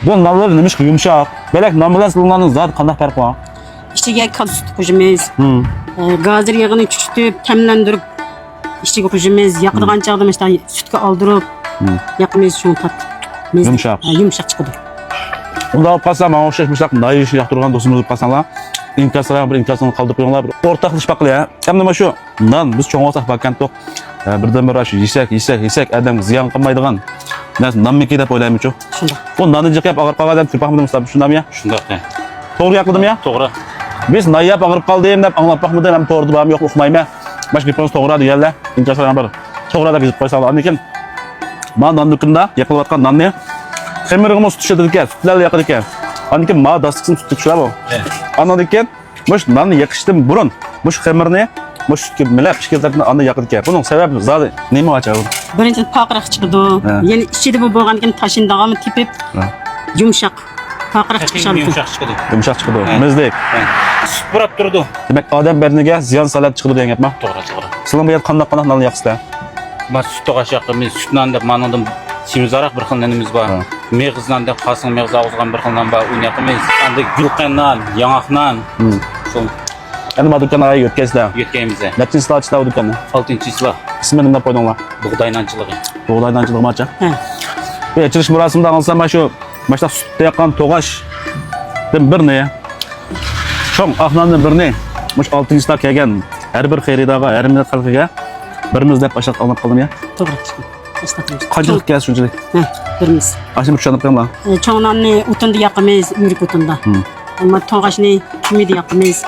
Bu nallar neymiş ki yumuşak. Belek nam bilen ısıtılanın zaten kandak farkı var. İçine kal süt koyacağız. Gazır yağını çüştüp, temlendirip içine koyacağız. Yakıdığan çağda işte sütü aldırıp yakmayız şunu tat. Yumuşak. Yumuşak çıkıdı. Onda alıp kalsam, bana okşayışmışlar. Nayı işi yaktırgan dostumuz alıp kalsanlar. İmkansızlar bir imkansızını kaldırıp koyuyorlar. Ortaklış bakılı ya. Hem de şu nan biz çoğun olsak bakkan tok. Birden bir şu yesek adam ziyan kılmaydıgan. Nan mı kidap oylayım çok. Şunda. Bu nanı yıkayıp ağırıp kalgan kırpak mıdır Mustafa? Şunda mı ya? Şunda he. Doğru yakladım ya? Doğru. Biz nayıp ağırıp kaldı diyeyim de anlatmak mıdır? Hem doğrudu bağım yok okumayayım ya. Başka bir polis doğru adı geldi. İmkansızlar var. Doğru da gizip koysalar. Anladım. Ma nan dükkanında yakılıp atkan nan ne? Kemirimiz sütüşedir iken, sütlerle yakıdı iken. Anladım ma dastıksın sütük şuna bu. Evet. Anladım iken, muş nanı yakıştım burun. Muş kemirni, muş sütü milap pişkirdikten anı yakıdı iken. Bunun sebebi zaten ne mi açar? Birinci pakırak çıkıdı. Yani içinde bu boğanken taşındağımı tipip yumuşak. Pakırak çıkışalım. Yumuşak çıkıdı. Yumuşak çıkıdı. Evet. Mizlik. Süt bırak durdu. Demek adam bernige ziyan salat çıkıdı diyen yapma. Doğru doğru. Sılan bu yer kandak nanı yakıştı. Mas sütü kaşıqı, biz sütünden de manıldım. Sivizaraq bir xilnimiz var. Meğizden de qasın meğiz ağızgan bir xilnan var. Oynayaqımız. Anda gülqandan, yanaqdan. Şol Yani ma dükkanı ayı götkesler. yetkəyimizə. Neçin sıla açtı o dükkanı? 6-cı islah. İsmini ne koydun la? Buğdaylancılığı. Doğulaydan çıldırma açı. He. Bu açılış murasımda alsam ben şu başta sütte yakan toğaş. Bir ne? Çoğun ahlanın bir ne? Muş 6. islah kelgen. Her bir xeyridaga, her millet halkıga. Birimiz dep başlat alınıp kaldım ya. Doğru çıkıdı. Estağfurullah. Kaçılık gelsin şunçılık. Birimiz. Aşım uçanıp kalma. Çoğunan ne utundu yakımız, yürük utunda. Ama toğaş ne kimidi yakımız.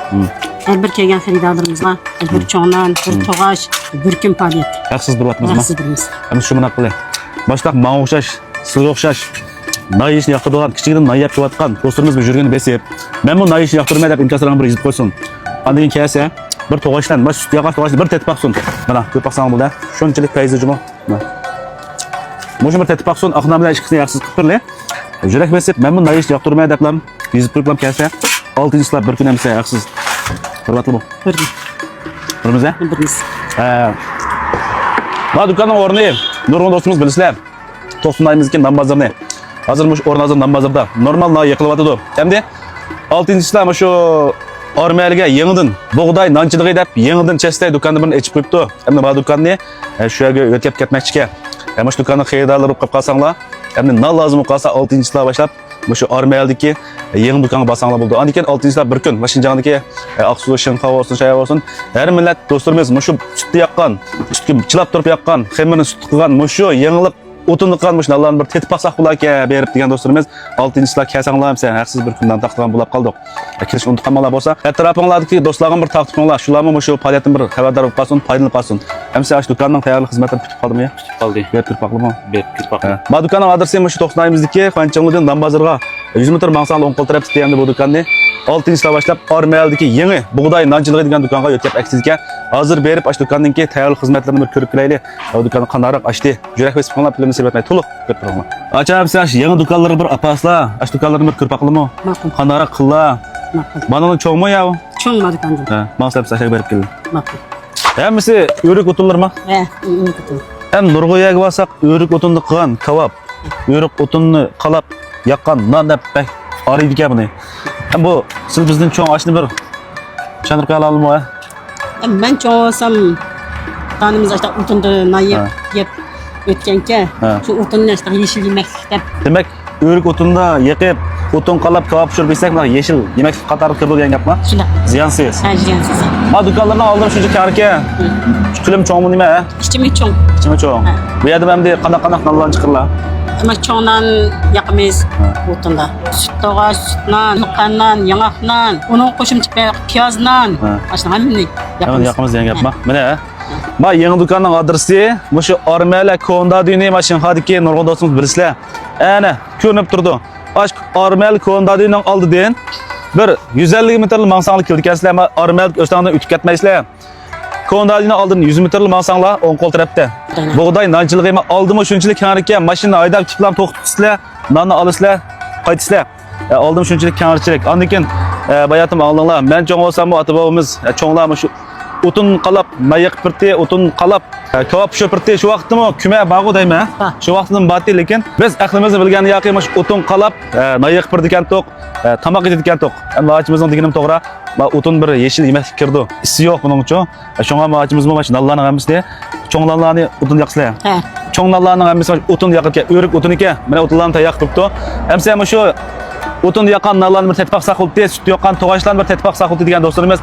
Her bir kegen xeridalarımızga, bir çoğunan, bir toğaş, bir kim faaliyet. Haksız bir vatımız mı? Yaksız birimiz. Hem şu mınak bile. Başlak mağa okşaş, sığ okşaş. Nay işini yaktırdıgan, kiçigidin nay yapıp atkan dostlarımız bir jürgeni besip. Ben bu nay işini yaktırmaya da imkansızlarına bir izip koysun. Andegin kese bir toğaştan, baş sütü yakar toğaştan bir tetip aksun. Mana, köp aksan bulda. Şunçilik payızı cuma. Muşum bir tetip aksun, akına bilen işkisini yaksız kıpırlı. Jürek besip, ben bu nay işini yaktırmaya da yapılam. Izip koyuplam kese. 6. sıla bir gün emse yaksız. Hırvatlı bu. Birimiz. Birimiz ya? Birimiz. Ma dükkanın ornu, nurgun dostumuz bilirsiler. Tosunayımız için nambazır ne? Hazırmış ornu hazır nambazırda. Normal na yakılıp atıdı. Hem de 6. sıla şu Armeliga yengidin buğday nançılığı edip yengidin çestey dükkanı birini içip koyuptu. Hem de ma dükkanı şu yerge ötep ketmekçike. Hem şu dükkanı xeyirdarları koyup kalsanlar. Hem de nal lazım kalsa 6. sıla başlap şu Armelia'daki yeni dükkanı basanlar buldu. Andiken 6. sıla bir gün Maşincan'daki Aksu, Şınqa olsun, şey olsun. Her millet dostlarımız şu sütü yakkan, sütü çılap durup yakkan, xemirini sütü kılgan, şu yenilik otunu kalmış, Allah'ın bir tetip baksak bulak ya berip diyen dostlarımız 6. sıla kesanlar sen haksız bir günden taktıgan bulap kaldık. Kiriş unutkanmalar bolsa, etrafınlardaki dostlarım bir taktıkanlar, şularmı şu faaliyetin bir haberdarı kalsın, faydalanıp kalsın. Hem sen dükkanın tayarlı hizmetini kütüp kaldım ya. Qaldı. Bir kırpaklı mı? Bet kirpaq. Ma dükkanın adresi şu 90'ımızdaki Xançanlı'dan Dambazırga 100 metre mangsal 10 kol taraf isteyende bu dükkanı 6. sıra başlap Armelia'daki yeni buğday nancılığı degan dükkanга ötüp eksizke hazır berip aç dükkanınki tayarlı hizmetlerini bir körüp bileyli. O dükkanı qanarak açtı. Jürek ve sıkınlar bilimini sebetmey tuluq körpürüğü. Açab sen yeni dükkanları bir apasla, aç dükkanları bir kırpaklı mı? Makul. Qanarak qılla. Makul. Mananın çoğu mu ya? Çoğun madı kandım. Ha, mangsal saşa berip keldi. Makul. Hemisi yörük otulur mu? İyi kutu. Hem Nurguya'ya basak yörük otunlu qıgan kebap, yörük otunlu qalap yakkan nan dep bek araydı ki bunu. Hem bu siz bizden çoğun açını bir çanırıp alalım mı ya? Ben çoğun olsam tanımız işte utundu nayıp yep ötkenke şu utunun işte yeşil yemek dep. Demek yörük otunda yakıp otun qalap kebap pişirip bilsek mi yeşil yemek qatarı kırdı diyen yapma. Şuna. Ziyansız. Jiyansız. Ma dükkanlarına aldım şunca karike. Şu külüm çoğun mu nime ya? İçimi çoğun. İçime çoğun. Bu yerde ben de kanak nallan çıkırla. Ama çoğundan yakımız utunda. Süt doğaç, sütnan, yıkandan, yanakdan, onun koşum çıkıyor piyazdan. Aslında hamini Hemen yakımız. yakımız diyen yapma. Mene ya? Ma yeni dükkanın adresi şu Armeliya Konda düğünü maşın hadiki nurgun dostumuz birisler. Ene körünüp durdu. Aşk Armeliya Konda düğünün aldı deyin. Bir 150 metreli mansanlı kildik esler ama Armeliya östağından ütük etmeysler. Konda düğünü aldın 100 metreli mansanla 10 kol tarafta. Buğday nancılığı aldı mı şunçilik kenarike maşını aydar çıplam toqtutsizlar, nanı alıslar, qaytıslar. Aldım şunçilik kenarçilik. Andikin bayatım ağlanlar. Ben çoğun olsam bu atababamız çoğunlar mı şu o'tin qalab, nayiq pirti, o'tin qalab, kebab pishirtirdi. Shu vaqtdimi kuma bag'u deymi? Ha. Shu vaqtdan batdi, lekin biz aqlimizni bilgan yoqi mush o'tin qalab, nayiq pirdi ekan to'q, tamoq yedi ekan to'q. Endi ochimizning deganim to'g'ri. Ma o'tin bir yeshil yemak kirdi. Isi yo'q buning uchun. Shunga ma ochimizmi mana nallarning hammasi cho'nglanlarni o'tin yoqsizlar. Ha. Cho'nglanlarning hammasi o'tin yoqib ekan, o'rik o'tin ekan. Mana o'tinlarni tayyoq qilibdi. Hamsa ham shu o'tin yoqqan nallarni bir tetpoq saqildi, sut yoqqan to'g'ashlarni bir tetpoq saqildi degan do'stlarimiz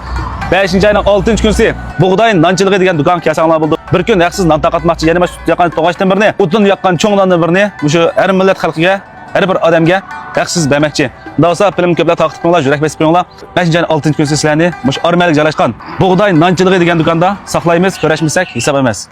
5-oyning 6-kunsi bug'doy nonchiligi degan do'kon kasanglar bo'ldi. Bir kun haqsiz non taqatmoqchi, yana sut yoqqan to'g'ashdan birini, o'tin yoqqan cho'nglarni birini, shu har millat xalqiga, har bir odamga haqsiz bermoqchi. Da'vosa film ko'plar taqib qo'yinglar, yurak besib qo'yinglar. 5-oyning 6-kunsi sizlarni mush Ormalik joylashgan bug'doy nonchiligi degan do'konda saqlaymiz, ko'rishmasak hisob emas.